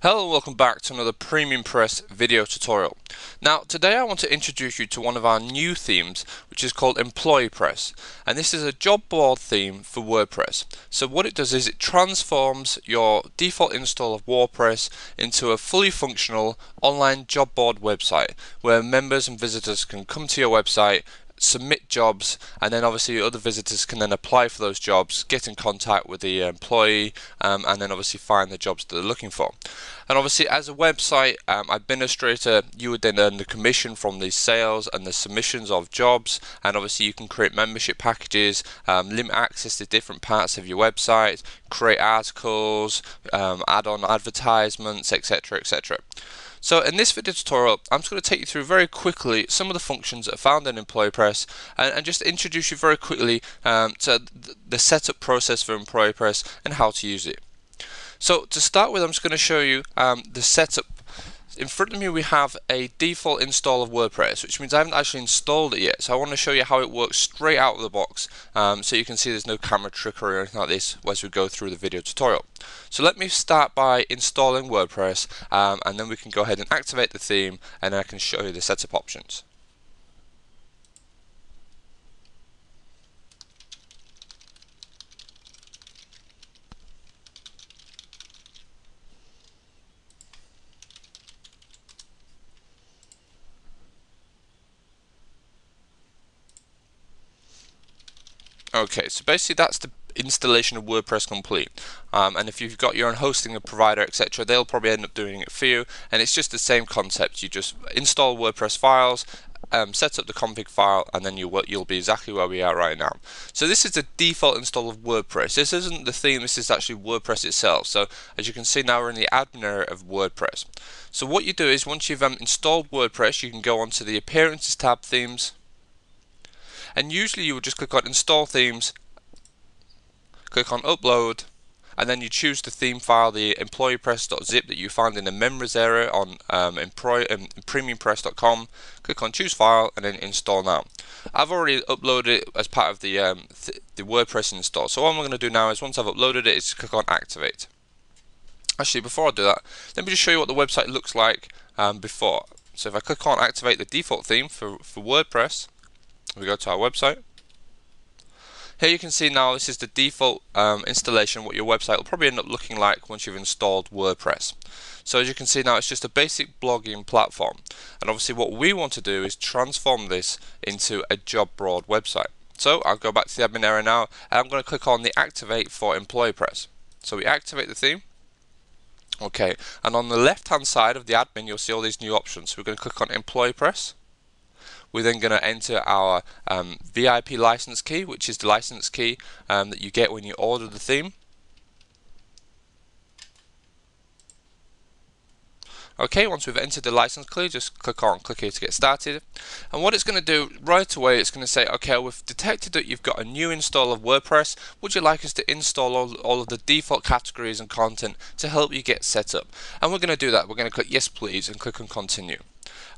Hello and welcome back to another PremiumPress video tutorial. Now today I want to introduce you to one of our new themes, which is called EmployeePress, and this is a job board theme for WordPress. So what it does is it transforms your default install of WordPress into a fully functional online job board website where members and visitors can come to your website, submit jobs, and then obviously other visitors can then apply for those jobs, get in contact with the employee, and then obviously find the jobs that they're looking for. And obviously as a website administrator, you would then earn the commission from the sales and the submissions of jobs, and obviously you can create membership packages, limit access to different parts of your website, create articles, add on advertisements, etc, etc. So in this video tutorial, I'm just going to take you through very quickly some of the functions that are found in EmployeePress and just introduce you very quickly to the setup process for EmployeePress and how to use it. So to start with, I'm just going to show you the setup. In front of me we have a default install of WordPress, which means I haven't actually installed it yet. So I want to show you how it works straight out of the box, so you can see there's no camera trickery or anything like this as we go through the video tutorial. So let me start by installing WordPress, and then we can go ahead and activate the theme, and then I can show you the setup options. Okay, so basically that's the installation of WordPress complete, and if you've got your own hosting provider, etc., they'll probably end up doing it for you, and it's just the same concept. You just install WordPress files, set up the config file, and then you'll be exactly where we are right now. So this is the default install of WordPress. This isn't the theme, this is actually WordPress itself. So as you can see now, we're in the admin area of WordPress. So what you do is once you've installed WordPress, you can go onto the Appearances tab, Themes, and usually you would just click on Install Themes, click on Upload, and then you choose the theme file, the employeepress.zip that you find in the members area on PremiumPress.com. Click on Choose File and then Install Now. I've already uploaded it as part of the WordPress install. So what I'm going to do now is once I've uploaded it, is click on Activate. Actually, before I do that, let me just show you what the website looks like before. So if I click on Activate the default theme for WordPress, we go to our website. Here you can see now this is the default installation, what your website will probably end up looking like once you've installed WordPress. So as you can see now, it's just a basic blogging platform, and obviously what we want to do is transform this into a job board website. So I'll go back to the admin area now, and I'm going to click on the Activate for EmployeePress. So we activate the theme. Okay, and on the left hand side of the admin you'll see all these new options. So we're going to click on EmployeePress. We're then going to enter our VIP license key, which is the license key that you get when you order the theme. Okay, once we've entered the license key, just click here to get started. And what it's going to do right away, it's going to say, okay, we've detected that you've got a new install of WordPress. Would you like us to install all of the default categories and content to help you get set up? And we're going to do that. We're going to click yes please and click on continue.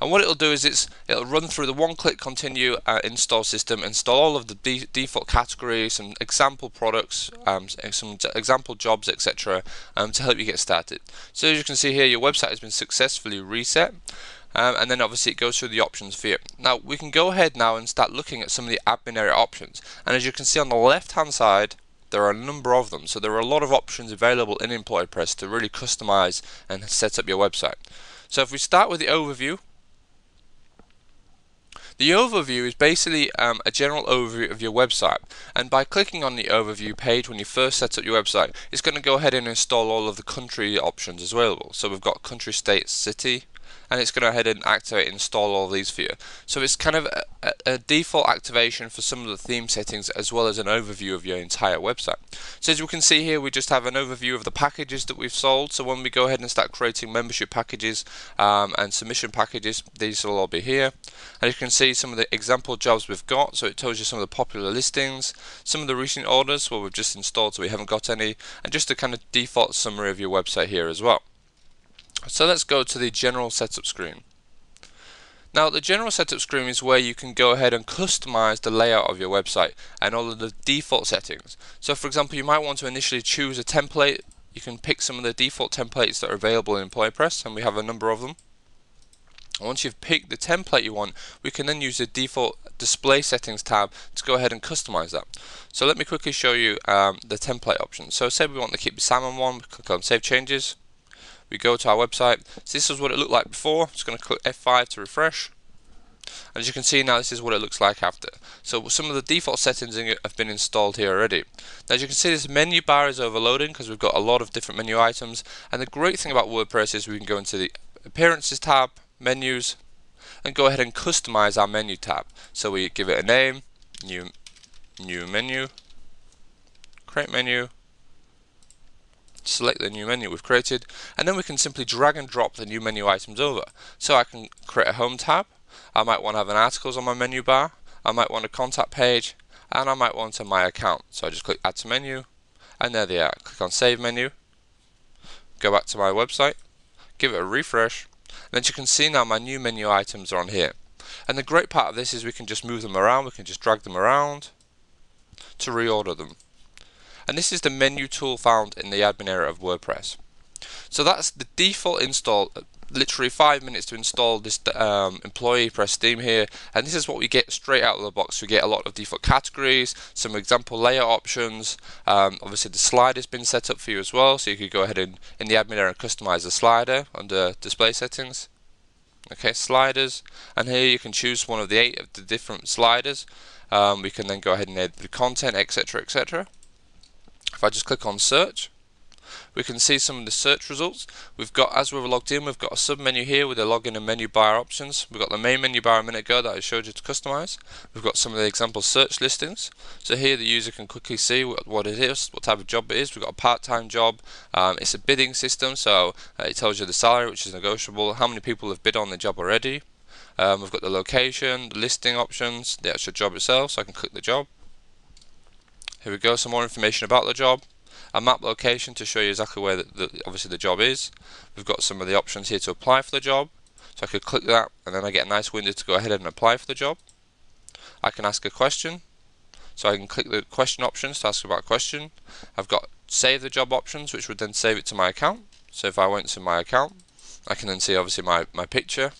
And what it'll do is it'll run through the one-click continue install system, install all of the default categories, some example products, some example jobs, etc., to help you get started. So as you can see here, your website has been successfully reset, and then obviously it goes through the options for you. Now we can go ahead now and start looking at some of the admin area options, and as you can see on the left-hand side, there are a number of them. So there are a lot of options available in EmployeePress to really customize and set up your website. So if we start with the overview. The overview is basically a general overview of your website, and by clicking on the overview page when you first set up your website, it's going to go ahead and install all of the country options available. So we've got country, state, city, and it's going to go ahead and activate and install all of these for you. So it's kind of a default activation for some of the theme settings as well as an overview of your entire website. So as you can see here, we just have an overview of the packages that we've sold. So when we go ahead and start creating membership packages and submission packages, these will all be here. And you can see some of the example jobs we've got. So it tells you some of the popular listings, some of the recent orders where we've just installed so we haven't got any, and just a kind of default summary of your website here as well. So let's go to the general setup screen. Now the general setup screen is where you can go ahead and customize the layout of your website and all of the default settings. So for example, you might want to initially choose a template you can pick some of the default templates that are available in PremiumPress, and we have a number of them. And once you've picked the template you want, we can then use the default display settings tab to go ahead and customize that. So let me quickly show you the template options. So say we want to keep the salmon one, we click on Save Changes. We go to our website. So this is what it looked like before. Just going to click F5 to refresh. And as you can see now, this is what it looks like after. So some of the default settings in it have been installed here already. Now as you can see, this menu bar is overloading because we've got a lot of different menu items. And the great thing about WordPress is we can go into the Appearances tab, Menus, and go ahead and customize our menu tab. So we give it a name, new menu, create menu, select the new menu we've created, and then we can simply drag and drop the new menu items over. So I can create a home tab, I might want to have an articles on my menu bar, I might want a contact page, and I might want a my account. So I just click add to menu, and there they are. Click on save menu, go back to my website, give it a refresh, and as you can see now my new menu items are on here. And the great part of this is we can just move them around, we can just drag them around to reorder them. And this is the menu tool found in the admin area of WordPress. So that's the default install, literally 5 minutes to install this PremiumPress theme here, and this is what we get straight out of the box. We get a lot of default categories, some example layout options, obviously the slider's been set up for you as well, so you could go ahead and in the admin area and customize the slider under display settings. Okay, sliders, and here you can choose one of the 8 of the different sliders. We can then go ahead and edit the content, etc, etc. If I just click on search, we can see some of the search results. We've got, as we're logged in, we've got a sub menu here with the login and menu bar options. We've got the main menu bar a minute ago that I showed you to customize. We've got some of the example search listings. So here the user can quickly see what it is, what type of job it is. We've got a part-time job. It's a bidding system, so it tells you the salary, which is negotiable, how many people have bid on the job already. We've got the location, the listing options, the actual job itself, so I can click the job. Here we go, some more information about the job. A map location to show you exactly where obviously the job is. We've got some of the options here to apply for the job. So I could click that and then I get a nice window to go ahead and apply for the job. I can ask a question. So I can click the question options to ask about a question. I've got save the job options, which would then save it to my account. So if I went to my account, I can then see obviously my picture.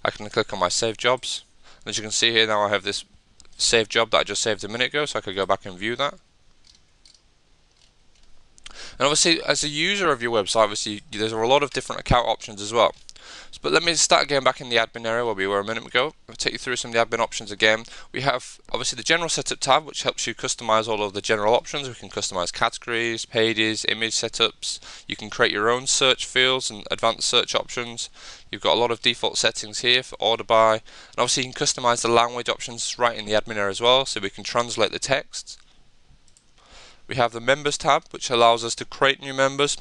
I can click on my save jobs. And as you can see here now I have this saved job that I just saved a minute ago, so I could go back and view that. And obviously as a user of your website, obviously there's a lot of different account options as well. But let me start going back in the admin area where we were a minute ago. I'll take you through some of the admin options again. We have obviously the general setup tab, which helps you customize all of the general options. We can customize categories, pages, image setups. You can create your own search fields and advanced search options. You've got a lot of default settings here for order by, and obviously you can customize the language options right in the admin area as well, so we can translate the text. We have the members tab, which allows us to create new members,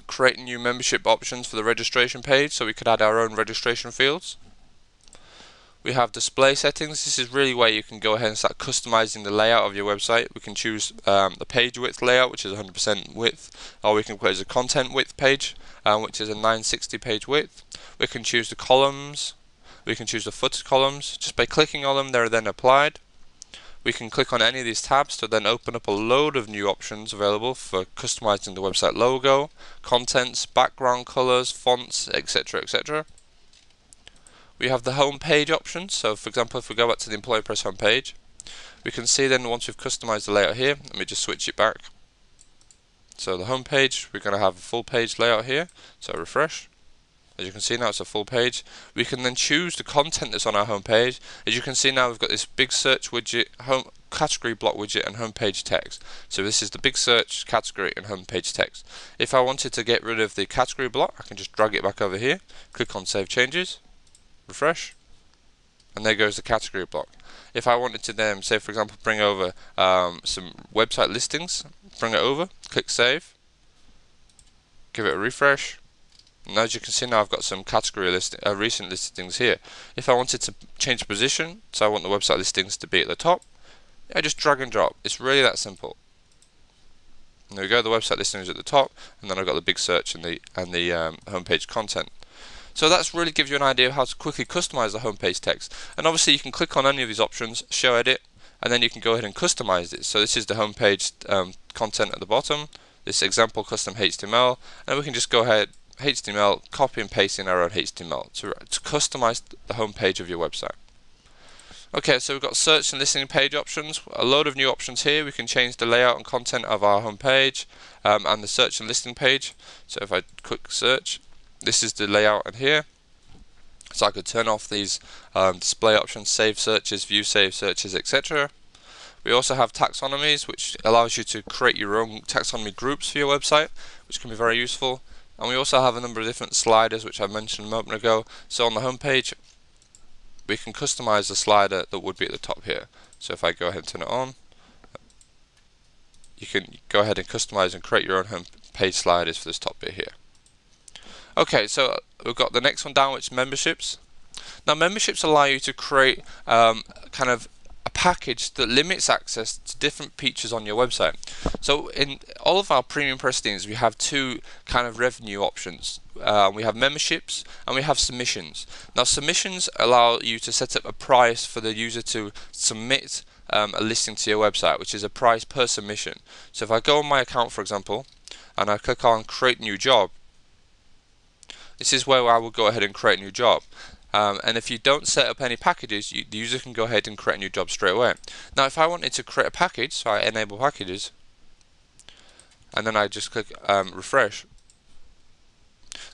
create new membership options for the registration page, so we could add our own registration fields. We have display settings. This is really where you can go ahead and start customizing the layout of your website. We can choose the page width layout, which is 100% width, or we can put it as a content width page, which is a 960 page width. We can choose the columns. We can choose the footer columns. Just by clicking on them, they're then applied. We can click on any of these tabs to then open up a load of new options available for customizing the website logo, contents, background colors, fonts, etc, etc. We have the home page options. So for example, if we go back to the PremiumPress home page, we can see then once we've customized the layout here, let me just switch it back. So the home page, we're going to have a full page layout here, so refresh. As you can see now it's a full page. We can then choose the content that's on our home page. As you can see now we've got this big search widget, home category block widget and home page text. So this is the big search, category and home page text. If I wanted to get rid of the category block, I can just drag it back over here, click on save changes, refresh, and there goes the category block. If I wanted to then, say for example, bring over some website listings, bring it over, click save, give it a refresh. And as you can see now I've got some category recent listings here. If I wanted to change position, so I want the website listings to be at the top, I just drag and drop. It's really that simple. And there we go, the website listings at the top, and then I've got the big search and the homepage content. So that's really gives you an idea of how to quickly customize the homepage text. And obviously you can click on any of these options, show edit, and then you can go ahead and customize it. So this is the homepage content at the bottom. this example custom HTML, and we can just go ahead, HTML, copy and paste in our own HTML to customize the home page of your website. Okay, so we've got search and listing page options, a load of new options here. We can change the layout and content of our home page and the search and listing page. So if I click search, this is the layout in here. So I could turn off these display options, save searches, view save searches, etc. We also have taxonomies, which allows you to create your own taxonomy groups for your website, which can be very useful. And we also have a number of different sliders, which I mentioned a moment ago. So on the home page, we can customize the slider that would be at the top here. So if I go ahead and turn it on, you can go ahead and customize and create your own home page sliders for this top bit here. Okay, so we've got the next one down, which is memberships. Now memberships allow you to create kind of a package that limits access to different features on your website. So in all of our PremiumPress themes, we have two kind of revenue options. We have memberships and we have submissions. Now submissions allow you to set up a price for the user to submit a listing to your website, which is a price per submission. So if I go on my account, for example, and I click on create new job, this is where I will go ahead and create a new job. And if you don't set up any packages, the user can go ahead and create a new job straight away. Now if I wanted to create a package, so I enable packages, and then I just click refresh.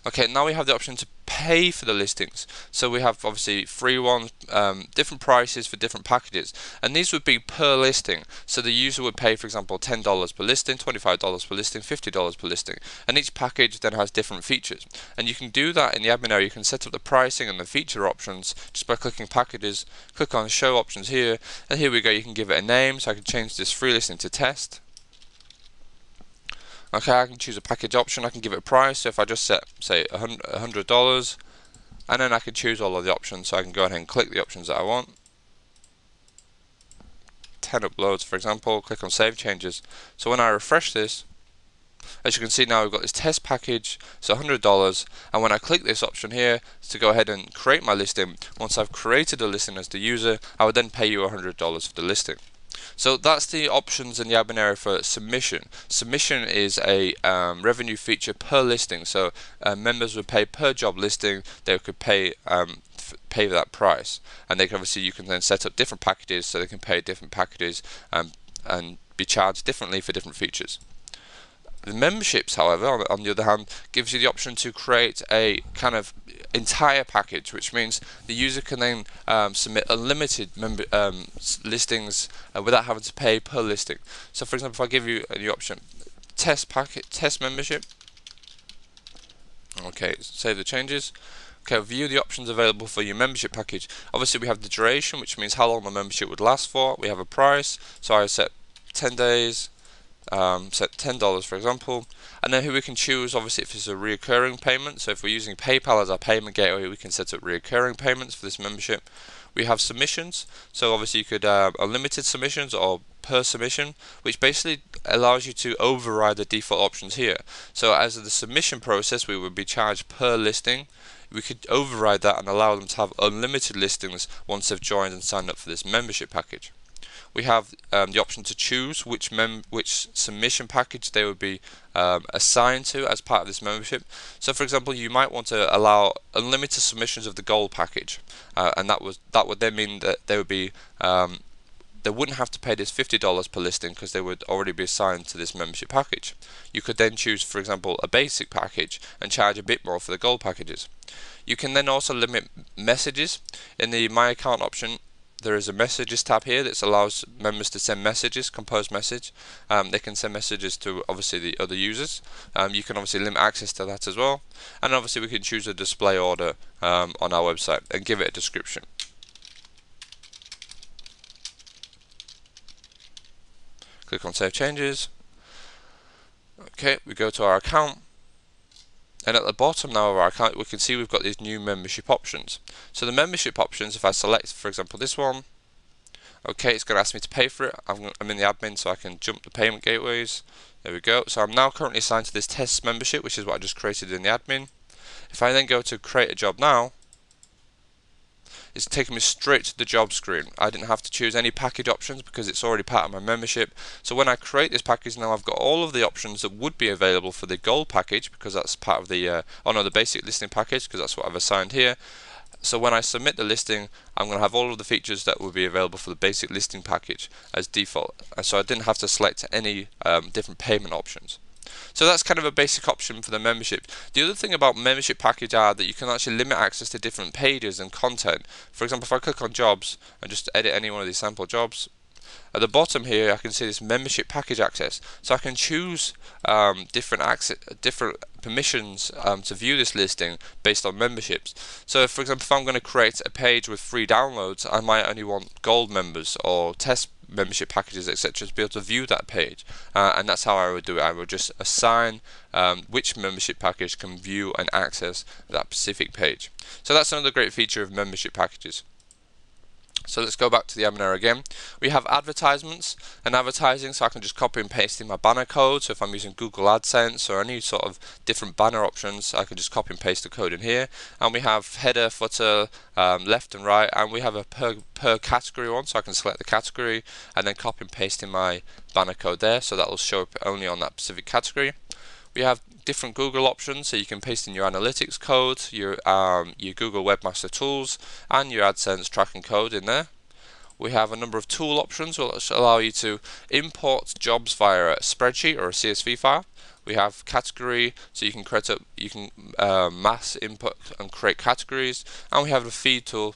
Okay, now we have the option to pay for the listings. So we have obviously free ones, different prices for different packages, and these would be per listing. So the user would pay, for example, $10 per listing, $25 per listing, $50 per listing, and each package then has different features. And you can do that in the admin area. You can set up the pricing and the feature options just by clicking packages, click on show options here, and here we go. You can give it a name. So I can change this free listing to test. Okay, I can choose a package option. I can give it a price. So if I just set, say, $100, and then I can choose all of the options. So I can go ahead and click the options that I want. 10 uploads, for example. Click on Save Changes. So when I refresh this, as you can see now, we've got this test package. So $100. And when I click this option here to go ahead and create my listing, once I've created a listing as the user, I would then pay you $100 for the listing. So that's the options in the admin area for submission. Submission is a revenue feature per listing. So members would pay per job listing. They could pay that price, and they can obviously, you can then set up different packages so they can pay different packages and be charged differently for different features. The memberships, however, on the other hand, gives you the option to create a kind of entire package, which means the user can then submit unlimited listings without having to pay per listing. So for example, if I give you a new option, test membership. Okay, save the changes. Okay, view the options available for your membership package. Obviously we have the duration, which means how long the membership would last for. We have a price, so I set 10 days, set $10 for example, and then here we can choose, obviously, if it's a recurring payment. So if we're using PayPal as our payment gateway, we can set up recurring payments for this membership. We have submissions, so obviously you could unlimited submissions or per submission, which basically allows you to override the default options here. So as of the submission process, we would be charged per listing. We could override that and allow them to have unlimited listings once they've joined and signed up for this membership package. We have the option to choose which submission package they would be assigned to as part of this membership. So for example, you might want to allow unlimited submissions of the gold package, and that would then mean that they would be they wouldn't have to pay this $50 per listing because they would already be assigned to this membership package. You could then choose, for example, a basic package and charge a bit more for the gold packages. You can then also limit messages. In the My Account option, there is a messages tab here that allows members to send messages, compose message. They can send messages to obviously the other users. You can obviously limit access to that as well. And obviously we can choose a display order on our website and give it a description. Click on Save Changes. Okay, we go to our account. And at the bottom now of our account, we can see we've got these new membership options. So the membership options, if I select, for example, this one, okay, it's going to ask me to pay for it. I'm in the admin, so I can jump the payment gateways. There we go. So I'm now currently assigned to this test membership, which is what I just created in the admin. If I then go to create a job now, it's taken me straight to the job screen. I didn't have to choose any package options because it's already part of my membership. So when I create this package now, I've got all of the options that would be available for the gold package, because that's part of the the basic listing package, because that's what I've assigned here. So when I submit the listing, I'm going to have all of the features that will be available for the basic listing package as default. So I didn't have to select any different payment options. So that's kind of a basic option for the membership. The other thing about membership package are that you can actually limit access to different pages and content. For example, if I click on jobs and just edit any one of these sample jobs, at the bottom here I can see this membership package access. So I can choose different permissions to view this listing based on memberships. So for example, if I'm going to create a page with free downloads, I might only want gold members or test membership packages, etc., to be able to view that page, and that's how I would do it. I would just assign which membership package can view and access that specific page. So that's another great feature of membership packages. So let's go back to the admin area again. We have advertisements and advertising, so I can just copy and paste in my banner code. So if I'm using Google AdSense or any sort of different banner options, I can just copy and paste the code in here. And we have header, footer, left and right, and we have a per category one, so I can select the category and then copy and paste in my banner code there, so that will show up only on that specific category. We have different Google options, so you can paste in your analytics code, your Google Webmaster Tools, and your AdSense tracking code in there. We have a number of tool options which allow you to import jobs via a spreadsheet or a CSV file. We have category, so you can mass input and create categories, and we have the feed tool,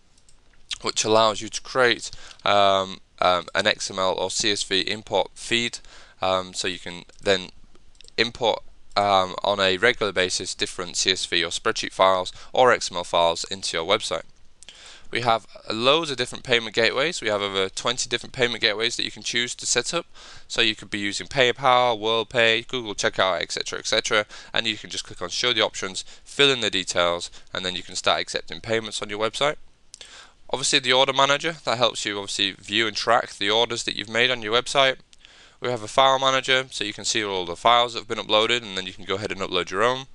which allows you to create an XML or CSV import feed, so you can then import on a regular basis different CSV or spreadsheet files or XML files into your website. We have loads of different payment gateways. We have over 20 different payment gateways that you can choose to set up. So you could be using PayPal, WorldPay, Google Checkout, etc., etc., and you can just click on show the options, fill in the details, and then you can start accepting payments on your website. Obviously the order manager, that helps you obviously view and track the orders that you've made on your website. We have a file manager, so you can see all the files that have been uploaded, and then you can go ahead and upload your own.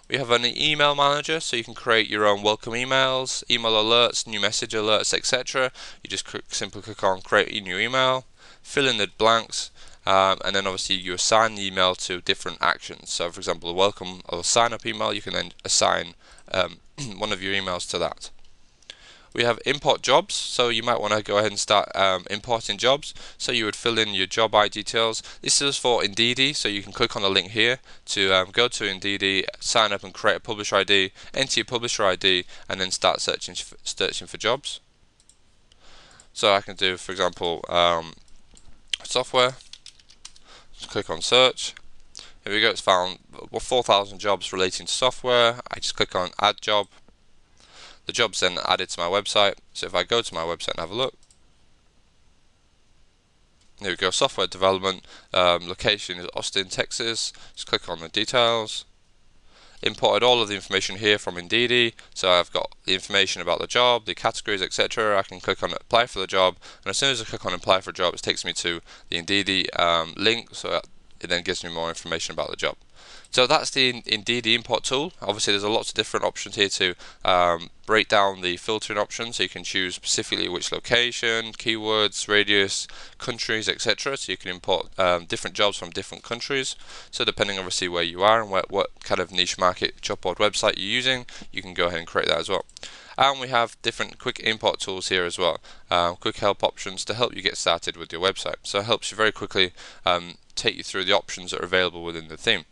We have an email manager, so you can create your own welcome emails, email alerts, new message alerts, etc. You just simply click on create a new email, fill in the blanks, and then obviously you assign the email to different actions. So for example, a welcome or sign up email, you can then assign one of your emails to that. We have import jobs, so you might want to go ahead and start importing jobs. So you would fill in your job ID details. This is for Indeed, so you can click on the link here to go to Indeed, sign up and create a publisher ID, enter your publisher ID, and then start searching for jobs. So I can do, for example, software. Just click on search. Here we go. It's found 4,000 jobs relating to software. I just click on add job. The job's then added to my website. So if I go to my website and have a look, here we go, software development, location is Austin, Texas. Just click on the details. Imported all of the information here from Indeed, so I've got the information about the job, the categories, etc. I can click on apply for the job, and as soon as I click on apply for a job, it takes me to the Indeed link, so it then gives me more information about the job. So that's the Indeed import tool. Obviously there's lots of different options here to break down the filtering options, so you can choose specifically which location, keywords, radius, countries, etc. So you can import different jobs from different countries. So depending obviously where you are and what kind of niche market job board website you're using, you can go ahead and create that as well. And we have different quick import tools here as well, quick help options to help you get started with your website. So it helps you very quickly take you through the options that are available within the theme.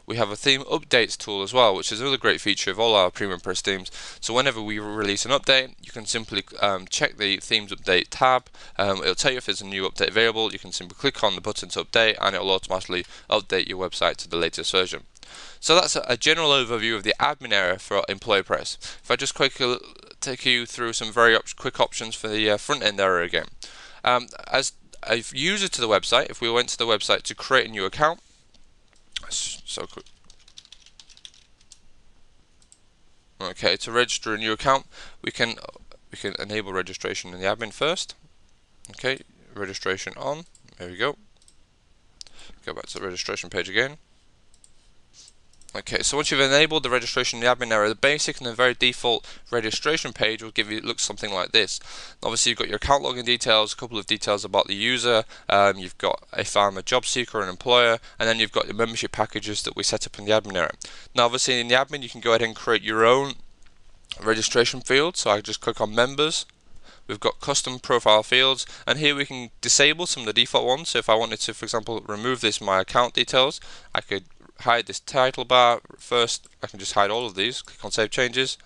We have a theme updates tool as well, which is another great feature of all our PremiumPress themes. So whenever we release an update, you can simply check the themes update tab. It'll tell you if there's a new update available. You can simply click on the button to update, and it will automatically update your website to the latest version. So that's a general overview of the admin area for EmployerPress. If I just quickly take you through some very quick options for the front end area again. As a user to the website, if we went to the website to create a new account, so quick. Okay, to register a new account, we can enable registration in the admin first. Okay, registration on. There we go. Go back to the registration page again. Okay, so once you've enabled the registration in the admin area, the basic and the very default registration page will give you, it looks something like this. Obviously you've got your account login details, a couple of details about the user, you've got if I'm a job seeker or an employer, and then you've got your membership packages that we set up in the admin area. Now obviously in the admin you can go ahead and create your own registration field, so I just click on members. We've got custom profile fields, and here we can disable some of the default ones. So if I wanted to, for example, remove this my account details, I could hide this title bar. First I can just hide all of these, click on save changes,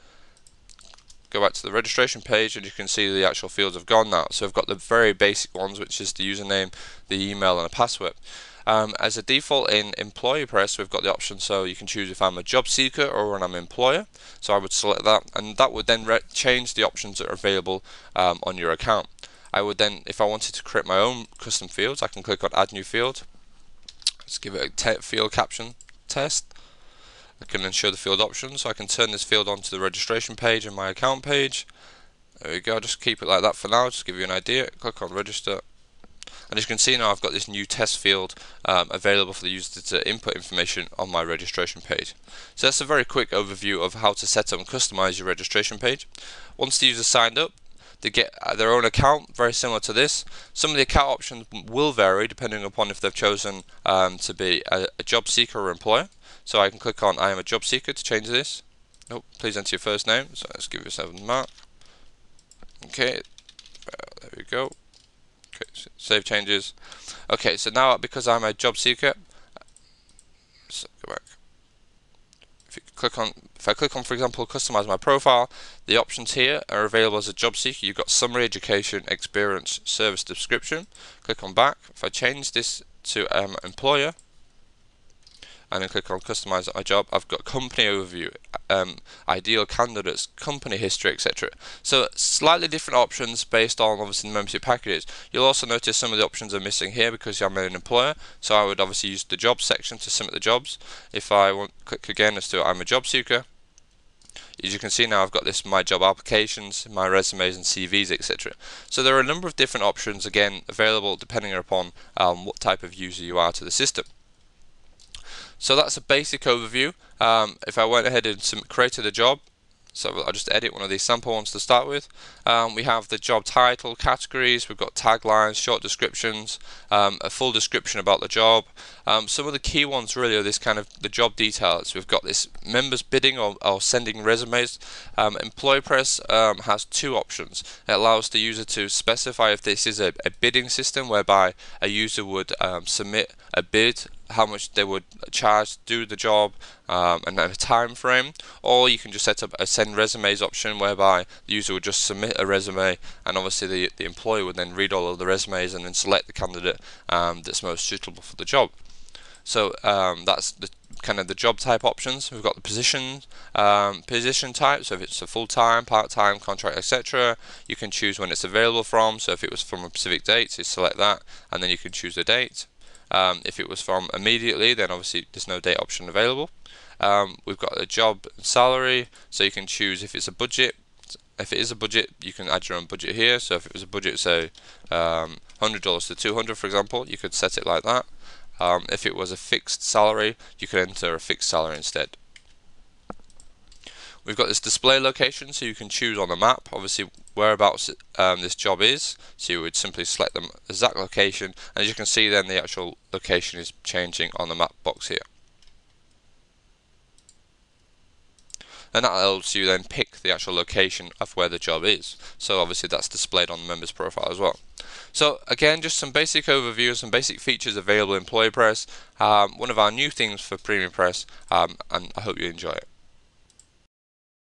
go back to the registration page, and you can see the actual fields have gone now. So I've got the very basic ones, which is the username, the email and a password. As a default in PremiumPress, we've got the option, so you can choose if I'm a job seeker or when I'm an employer. So I would select that, and that would then change the options that are available on your account. I would then, if I wanted to create my own custom fields, I can click on add new field. Let's give it a field caption test. I can then show the field options, so I can turn this field onto the registration page and my account page. There we go, just keep it like that for now, just to give you an idea. Click on register. And as you can see now, I've got this new test field available for the user to input information on my registration page. So that's a very quick overview of how to set up and customize your registration page. Once the user signed up, they get their own account, very similar to this. Some of the account options will vary depending upon if they've chosen to be a job seeker or employer. So I can click on I am a job seeker to change this. Oh, please enter your first name. So let's give yourself a mark. Okay, there we go. Okay, so save changes. Okay, so now because I'm a job seeker, so go back. If I click on, for example, customize my profile, the options here are available as a job seeker. You've got summary, education, experience, service description. Click on back. If I change this to employer, and then click on customize my job, I've got company overview, ideal candidates, company history, etc. So slightly different options based on obviously the membership packages. You'll also notice some of the options are missing here because I'm an employer, so I would obviously use the jobs section to submit the jobs. If I want click again as to I'm a job seeker, as you can see now I've got this my job applications, my resumes and CVs, etc. So there are a number of different options again available depending upon what type of user you are to the system. So that's a basic overview. If I went ahead and created a job, so I'll just edit one of these sample ones to start with. We have the job title, categories, we've got taglines, short descriptions, a full description about the job. Some of the key ones really are this kind of the job details. We've got this members bidding or sending resumes. PremiumPress has two options. It allows the user to specify if this is a bidding system whereby a user would submit a bid, how much they would charge to do the job, and then a time frame, or you can just set up a send resumes option whereby the user would just submit a resume, and obviously the employer would then read all of the resumes and then select the candidate that's most suitable for the job. So that's the kind of the job type options. We've got the position type, so if it's a full-time, part-time, contract, etc. You can choose when it's available from, so if it was from a specific date, you select that, and then you can choose the date. If it was from immediately, then obviously there's no date option available. We've got a job salary, so you can choose if it's a budget. If it is a budget, you can add your own budget here. So if it was a budget, say $100 to $200, for example, you could set it like that. If it was a fixed salary, you could enter a fixed salary instead. We've got this display location, so you can choose on the map obviously whereabouts this job is, so you would simply select the exact location, and as you can see then the actual location is changing on the map box here, and that helps you then pick the actual location of where the job is. So obviously that's displayed on the member's profile as well. So again, just some basic overviews, some basic features available in PremiumPress, one of our new themes for PremiumPress, and I hope you enjoy it.